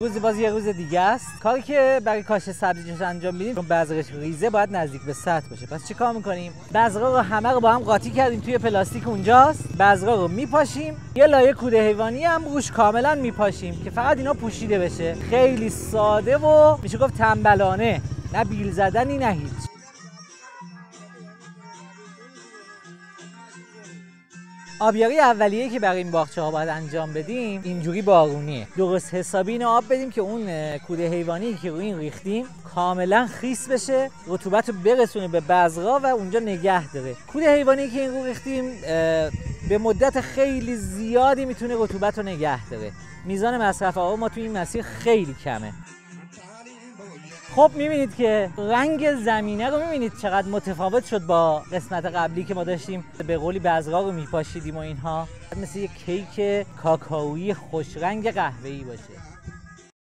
امروز باز یه روز دیگه است. کاری که برای کاشت سبزیجات انجام میدیم چون بذرش ریزه باید نزدیک به سطح باشه. پس چیکار میکنیم؟ بذرا رو همه رو با هم قاطی کردیم توی پلاستیک اونجاست. بذرا رو میپاشیم، یه لایه کوره حیوانی هم روش کاملا میپاشیم که فقط اینا پوشیده بشه. خیلی ساده و میشه گفت تنبلانه، نه بیل زدنی نه هیچ. آبیاری اولیه که برای این باغچه ها باید انجام بدیم اینجوری بارونیه. درست حسابی اینو آب بدیم که اون کوره حیوانی که روی این ریختیم کاملا خیس بشه، رطوبت رو برسونه به بذرها و اونجا نگه داره. کوره حیوانی که این رو ریختیم به مدت خیلی زیادی میتونه رطوبت رو نگه داره. میزان مصرف آب ما توی این مسیر خیلی کمه. خب میبینید که رنگ زمینه رو میبینید چقدر متفاوت شد با قسمت قبلی که ما داشتیم به قولی بذرها رو میپاشیدیم و اینها، مثل یک کیک کاکائویی خوش رنگ قهوه‌ای باشه.